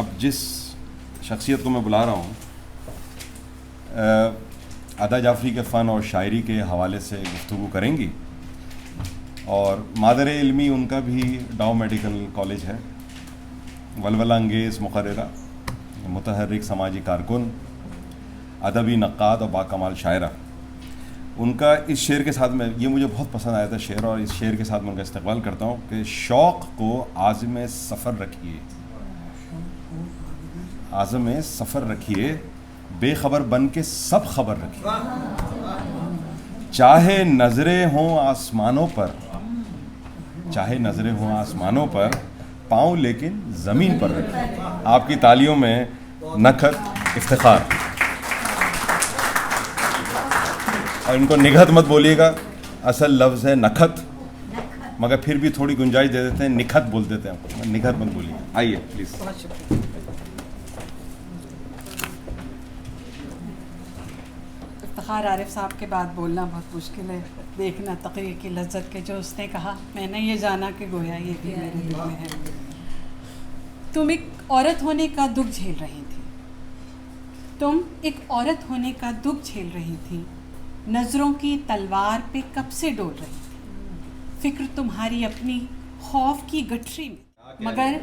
اب جس شخصیت کو میں بلا رہا ہوں ادا جعفری کے فن اور شاعری کے حوالے سے گفتگو کریں گی، اور مادر علمی ان کا بھی ڈاؤ میڈیکل کالج ہے، ولولہ انگیز مقررہ، متحرک سماجی کارکن، ادبی نقاد اور باکمال شاعرہ۔ ان کا اس شعر کے ساتھ یہ مجھے بہت پسند آیا تھا شعر، اور اس شعر کے ساتھ میں ان کا استقبال کرتا ہوں کہ شوق کو عازم سفر رکھیے، عازم سفر رکھیے، بے خبر بن کے سب خبر رکھیے، چاہے نظریں ہوں آسمانوں پر، چاہے نظریں ہوں آسمانوں پر، پاؤں لیکن زمین پر رکھیے۔ آپ کی تالیوں میں نکھت افتخار۔ اور ان کو نگہت مت بولیے گا، اصل لفظ ہے نکھت، مگر پھر بھی تھوڑی گنجائش دے دیتے ہیں، نکھت بول دیتے ہیں، نگہت مت بولیے گا۔ آئیے پلیز۔ افتخار عارف صاحب کے بعد بولنا بہت مشکل ہے، دیکھنا تقریر کی لذت کے جو اس نے کہا، میں نے یہ جانا کہ گویا یہ بھی میرے دل میں ہے۔ تم ایک عورت ہونے کا دکھ جھیل رہی تھی، تم ایک عورت ہونے کا دکھ جھیل رہی تھی، نظروں کی تلوار پہ کب سے ڈول رہی تھی، فکر تمہاری اپنی خوف کی گٹھری میں، مگر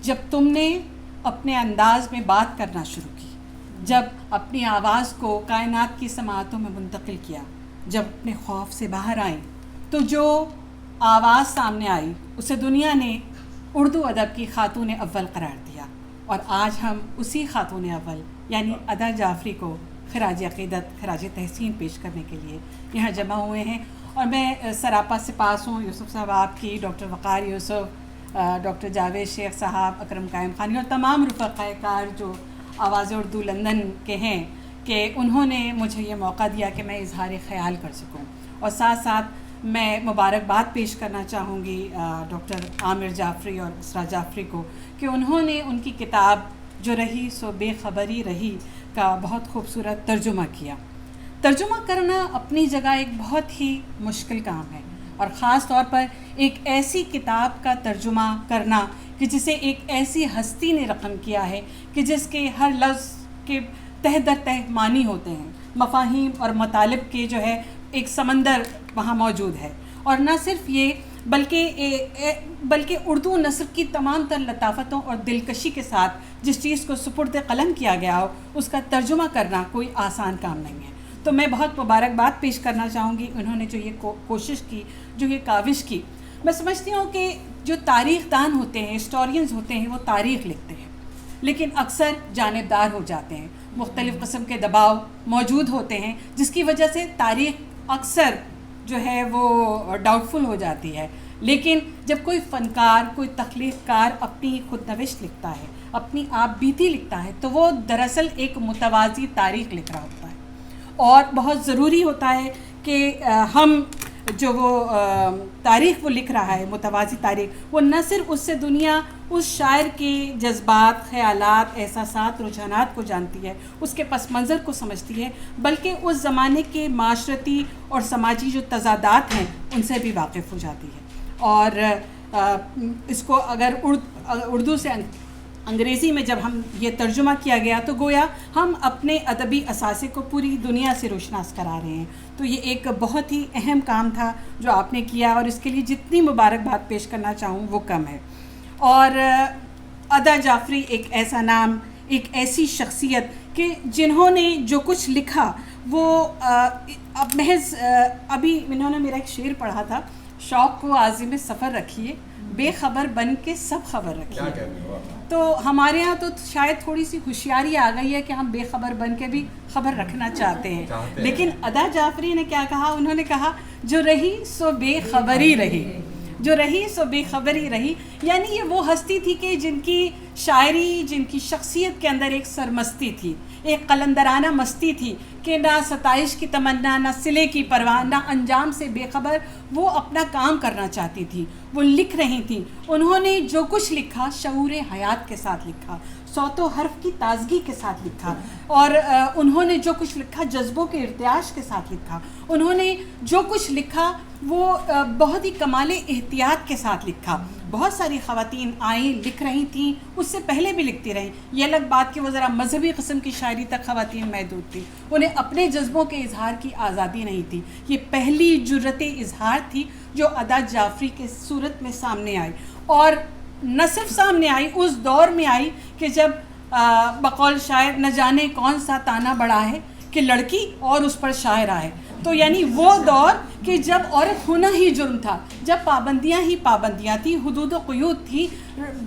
جب تم نے اپنے انداز میں بات کرنا شروع کی، جب اپنی آواز کو کائنات کی سماعتوں میں منتقل کیا، جب اپنے خوف سے باہر آئیں، تو جو آواز سامنے آئی اسے دنیا نے اردو ادب کی خاتون اول قرار دیا، اور آج ہم اسی خاتون اول یعنی ادا جعفری کو خراج عقیدت، خراج تحسین پیش کرنے کے لیے یہاں جمع ہوئے ہیں۔ اور میں سراپا سپاس ہوں یوسف صاحب آپ کی، ڈاکٹر وقار یوسف، ڈاکٹر جاوید شیخ صاحب، اکرم قائم خانی اور تمام رفقائے کار جو آواز اردو لندن کے ہیں، کہ انہوں نے مجھے یہ موقع دیا کہ میں اظہار خیال کر سکوں۔ اور ساتھ ساتھ میں مبارکباد پیش کرنا چاہوں گی ڈاکٹر عامر جعفری اور اسرا جعفری کو کہ انہوں نے ان کی کتاب جو رہی سو بے خبری رہی کا بہت خوبصورت ترجمہ کیا۔ ترجمہ کرنا اپنی جگہ ایک بہت ہی مشکل کام ہے، اور خاص طور پر ایک ایسی کتاب کا ترجمہ کرنا کہ جسے ایک ایسی ہستی نے رقم کیا ہے کہ جس کے ہر لفظ کے تہ در تہ معنی ہوتے ہیں، مفاہیم اور مطالب کے جو ہے ایک سمندر وہاں موجود ہے۔ اور نہ صرف یہ بلکہ اردو نثر کی تمام تر لطافتوں اور دلکشی کے ساتھ جس چیز کو سپرد قلم کیا گیا ہو اس کا ترجمہ کرنا کوئی آسان کام نہیں ہے۔ تو میں بہت مبارکباد پیش کرنا چاہوں گی انہوں نے جو یہ کوشش کی، جو یہ کاوش کی۔ میں سمجھتی ہوں کہ جو تاریخ دان ہوتے ہیں، ہسٹورینز ہوتے ہیں، وہ تاریخ لکھتے ہیں لیکن اکثر جانبدار ہو جاتے ہیں، مختلف قسم کے دباؤ موجود ہوتے ہیں جس کی وجہ سے تاریخ اکثر جو ہے وہ ڈاؤٹ فل ہو جاتی ہے۔ لیکن جب کوئی فنکار، کوئی تخلیق کار اپنی خود نوشت لکھتا ہے، اپنی آپ بیتی لکھتا ہے، تو وہ دراصل ایک متوازی تاریخ لکھ رہا ہوتا ہے، اور بہت ضروری ہوتا ہے کہ ہم جو وہ تاریخ وہ لکھ رہا ہے، متوازی تاریخ، وہ نہ صرف اس سے دنیا اس شاعر کے جذبات، خیالات، احساسات، رجحانات کو جانتی ہے، اس کے پس منظر کو سمجھتی ہے، بلکہ اس زمانے کے معاشرتی اور سماجی جو تضادات ہیں ان سے بھی واقف ہو جاتی ہے۔ اور اس کو اگر اردو سے انگریزی میں جب ہم یہ ترجمہ کیا گیا تو گویا ہم اپنے ادبی اثاثے کو پوری دنیا سے روشناس کرا رہے ہیں۔ تو یہ ایک بہت ہی اہم کام تھا جو آپ نے کیا، اور اس کے لیے جتنی مبارکباد پیش کرنا چاہوں وہ کم ہے۔ اور ادا جعفری ایک ایسا نام، ایک ایسی شخصیت کہ جنہوں نے جو کچھ لکھا وہ اب محض ابھی انہوں نے میرا ایک شعر پڑھا تھا، شوق کو عازم سفر رکھیے، بے خبر بن کے سب خبر رکھیے۔ تو ہمارے ہاں تو شاید تھوڑی سی ہوشیاری آ گئی ہے کہ ہم بے خبر بن کے بھی خبر رکھنا چاہتے ہیں، لیکن ادا جعفری نے کیا کہا؟ انہوں نے کہا جو رہی سو بے خبری رہی، جو رہی سو بے خبری رہی، یعنی یہ وہ ہستی تھی کہ جن کی شاعری، جن کی شخصیت کے اندر ایک سرمستی تھی، ایک قلندرانہ مستی تھی کہ نہ ستائش کی تمنا، نہ صلے کی پرواہ، نہ انجام سے بے خبر وہ اپنا کام کرنا چاہتی تھی. وہ لکھ رہی تھیں. انہوں نے جو کچھ لکھا شعور حیات کے ساتھ لکھا، صوت و حرف کی تازگی کے ساتھ لکھا، اور انہوں نے جو کچھ لکھا جذبوں کے ارتعاش کے ساتھ لکھا. انہوں نے جو کچھ لکھا وہ بہت ہی کمال احتیاط کے ساتھ لکھا. بہت ساری خواتین آئیں، لکھ رہی تھیں، اس سے پہلے بھی لکھتی رہیں. یہ الگ بات کہ وہ ذرا مذہبی قسم کی شاعری تک خواتین محدود تھیں. انہیں اپنے جذبوں کے اظہار کی آزادی نہیں تھی. یہ پہلی جرت اظہار تھی جو ادا جعفری کے صورت میں سامنے آئی، اور نہ صرف سامنے آئی، اس دور میں آئی کہ جب بقول شاعر نہ جانے کون سا تانا بڑا ہے کہ لڑکی اور اس پر شاعر آئے. تو یعنی وہ دور کہ جب عورت ہونا ہی جرم تھا، جب پابندیاں ہی پابندیاں تھیں، حدود و قیود تھی،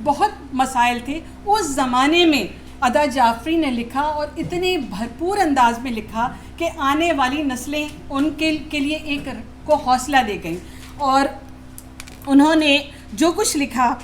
بہت مسائل تھے. اس زمانے میں ادا جعفری نے لکھا، اور اتنے بھرپور انداز میں لکھا کہ آنے والی نسلیں ان کے لیے ایک کو حوصلہ دے گئیں. اور انہوں نے جو کچھ لکھا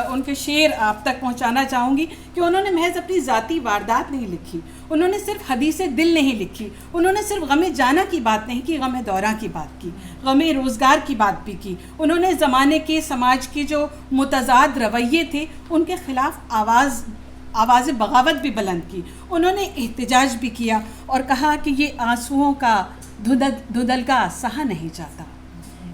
ان کے شعر آپ تک پہنچانا چاہوں گی کہ انہوں نے محض اپنی ذاتی واردات نہیں لکھی، انہوں نے صرف حدیث دل نہیں لکھی، انہوں نے صرف غم جانا کی بات نہیں کی، غم دوراں کی بات کی، غم روزگار کی بات بھی کی. انہوں نے زمانے کے سماج کے جو متضاد رویے تھے ان کے خلاف آواز بغاوت بھی بلند کی. انہوں نے احتجاج بھی کیا اور کہا کہ یہ آنسوؤں کا دھندلکا سہا نہیں جاتا،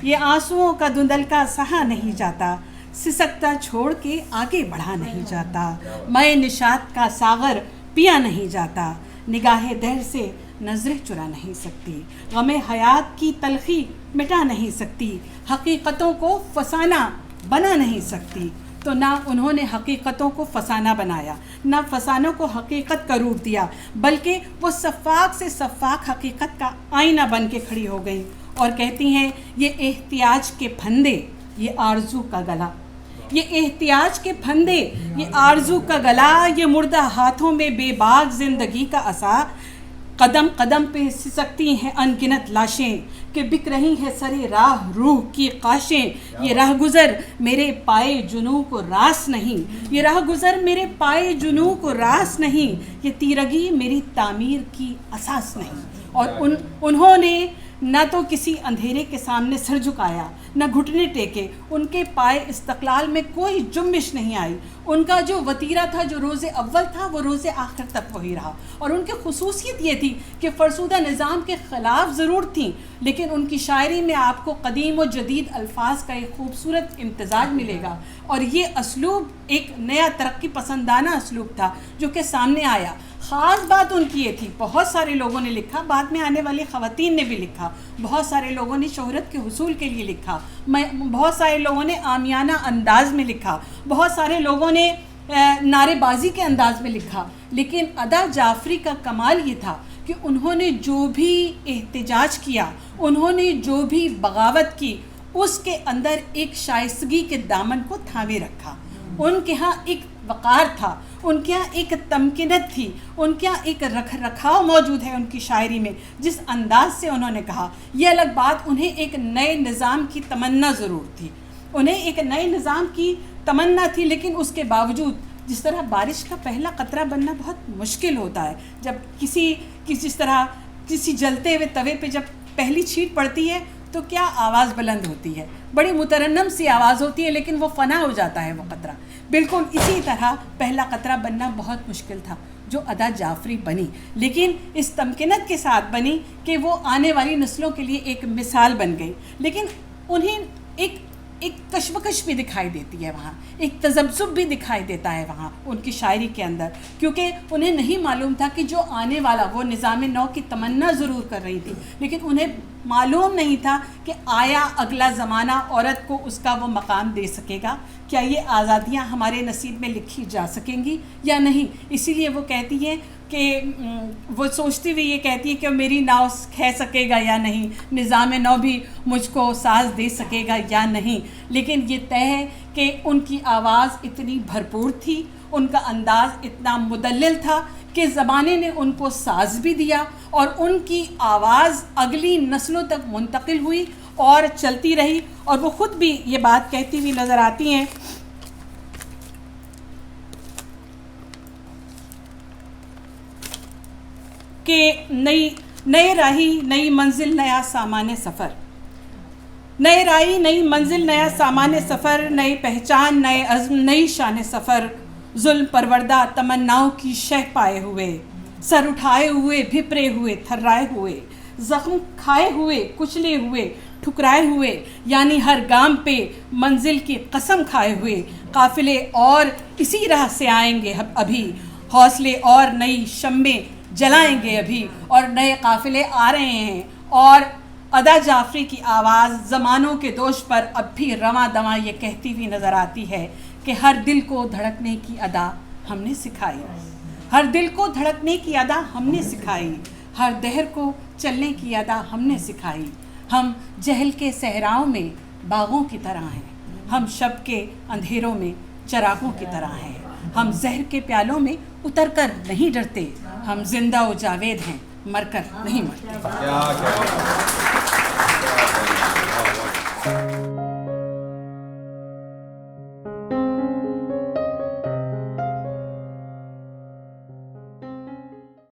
یہ آنسوؤں کا دھندلکا سہا نہیں جاتا، سسکتا چھوڑ کے آگے بڑھا نہیں جاتا، میں نشاط کا ساغر پیا نہیں جاتا، نگاہ دہر سے نظریں چرا نہیں سکتی، غم حیات کی تلخی مٹا نہیں سکتی، حقیقتوں کو فسانہ بنا نہیں سکتی. تو نہ انہوں نے حقیقتوں کو فسانہ بنایا، نہ فسانوں کو حقیقت کا روپ دیا، بلکہ وہ صفاق سے صفاق حقیقت کا آئینہ بن کے کھڑی ہو گئی. اور کہتی ہیں یہ احتیاج کے پھندے، یہ آرزو کا گلا، یہ احتیاج کے پھندے، یہ آرزو کا گلا، یہ مردہ ہاتھوں میں بے باک زندگی کا عصا، قدم قدم پہ سسکتی ہیں ان گنت لاشیں کہ بک رہی ہے سرے راہ روح کی قاشیں. یہ راہ گزر میرے پائے جنوں کو راس نہیں، یہ راہ گزر میرے پائے جنوں کو راس نہیں، یہ تیرگی میری تعمیر کی اساس نہیں. اور انہوں نے نہ تو کسی اندھیرے کے سامنے سر جھکایا، نہ گھٹنے ٹیکے. ان کے پائے استقلال میں کوئی جنبش نہیں آئی. ان کا جو وتیرہ تھا، جو روز اول تھا، وہ روز آخر تک وہی رہا. اور ان کی خصوصیت یہ تھی کہ فرسودہ نظام کے خلاف ضرور تھیں، لیکن ان کی شاعری میں آپ کو قدیم و جدید الفاظ کا ایک خوبصورت امتزاج ملے گا. اور یہ اسلوب ایک نیا ترقی پسندانہ اسلوب تھا جو کہ سامنے آیا. خاص بات ان کی یہ تھی، بہت سارے لوگوں نے لکھا، بعد میں آنے والی خواتین نے بھی لکھا، بہت سارے لوگوں نے شہرت کے حصول کے لیے لکھا، بہت سارے لوگوں نے عامیانہ انداز میں لکھا، بہت سارے لوگوں نے نعرے بازی کے انداز میں لکھا. لیکن ادا جعفری کا کمال یہ تھا کہ انہوں نے جو بھی احتجاج کیا، انہوں نے جو بھی بغاوت کی، اس کے اندر ایک شائستگی کے دامن کو تھامے رکھا. ان کے ہاں ایک وقار تھا، ان کے ہاں ایک تمکنت تھی، ان کے ہاں ایک رکھ رکھاؤ موجود ہے ان کی شاعری میں. جس انداز سے انہوں نے کہا، یہ الگ بات، انہیں ایک نئے نظام کی تمنا ضرور تھی، انہیں ایک نئے نظام کی تمنا تھی. لیکن اس کے باوجود جس طرح بارش کا پہلا قطرہ بننا بہت مشکل ہوتا ہے، جب جس طرح کسی جلتے ہوئے توے پہ جب پہلی چھینٹ پڑتی ہے تو کیا آواز بلند ہوتی ہے، بڑی مترنم سی آواز ہوتی ہے، لیکن وہ فنا ہو جاتا ہے وہ قطرہ. بالکل اسی طرح پہلا قطرہ بننا بہت مشکل تھا جو ادا جعفری بنی، لیکن اس تمکنت کے ساتھ بنی کہ وہ آنے والی نسلوں کے لیے ایک مثال بن گئی. لیکن انہیں ایک کشمکش بھی دکھائی دیتی ہے وہاں، ایک تذبذب بھی دکھائی دیتا ہے وہاں ان کی شاعری کے اندر، کیونکہ انہیں نہیں معلوم تھا کہ جو آنے والا، وہ نظام نو کی تمنا ضرور کر رہی تھی، لیکن انہیں معلوم نہیں تھا کہ آیا اگلا زمانہ عورت کو اس کا وہ مقام دے سکے گا، کیا یہ آزادیاں ہمارے نصیب میں لکھی جا سکیں گی یا نہیں. اسی لیے وہ کہتی ہیں کہ وہ سوچتی ہوئی یہ کہتی ہے کہ میری ناؤ کھہ سکے گا یا نہیں، نظام نو بھی مجھ کو ساز دے سکے گا یا نہیں. لیکن یہ طے ہے کہ ان کی آواز اتنی بھرپور تھی، ان کا انداز اتنا مدلل تھا کہ زمانے نے ان کو ساز بھی دیا، اور ان کی آواز اگلی نسلوں تک منتقل ہوئی اور چلتی رہی. اور وہ خود بھی یہ بات کہتی ہوئی نظر آتی ہیں کہ نئے راہی نئی منزل نیا سامان سفر، نئے راہی نئی منزل نیا سامان سفر، نئی پہچان نئے عزم نئی شان سفر، ظلم پروردہ تمناؤں کی شہ پائے ہوئے، سر اٹھائے ہوئے بھپرے ہوئے تھرائے ہوئے، زخم کھائے ہوئے کچلے ہوئے ٹھکرائے ہوئے، یعنی ہر گام پہ منزل کی قسم کھائے ہوئے، قافلے اور اسی راہ سے آئیں گے ابھی، حوصلے اور نئی شمیں جلائیں گے ابھی، اور نئے قافلے آ رہے ہیں، اور ادا جعفری کی آواز زمانوں کے دوش پر اب بھی رواں دواں یہ کہتی ہوئی نظر آتی ہے کہ ہر دل کو دھڑکنے کی ادا ہم نے سکھائی، ہر دل کو دھڑکنے کی ادا ہم نے سکھائی، ہر دہر کو چلنے کی ادا ہم نے سکھائی، ہم جہل کے صحراؤں میں باغوں کی طرح ہیں، ہم شب کے اندھیروں میں چراغوں کی طرح ہیں، ہم زہر کے پیالوں میں اتر کر نہیں ڈرتے، ہم زندہ و جاوید ہیں مر کر نہیں مرتے۔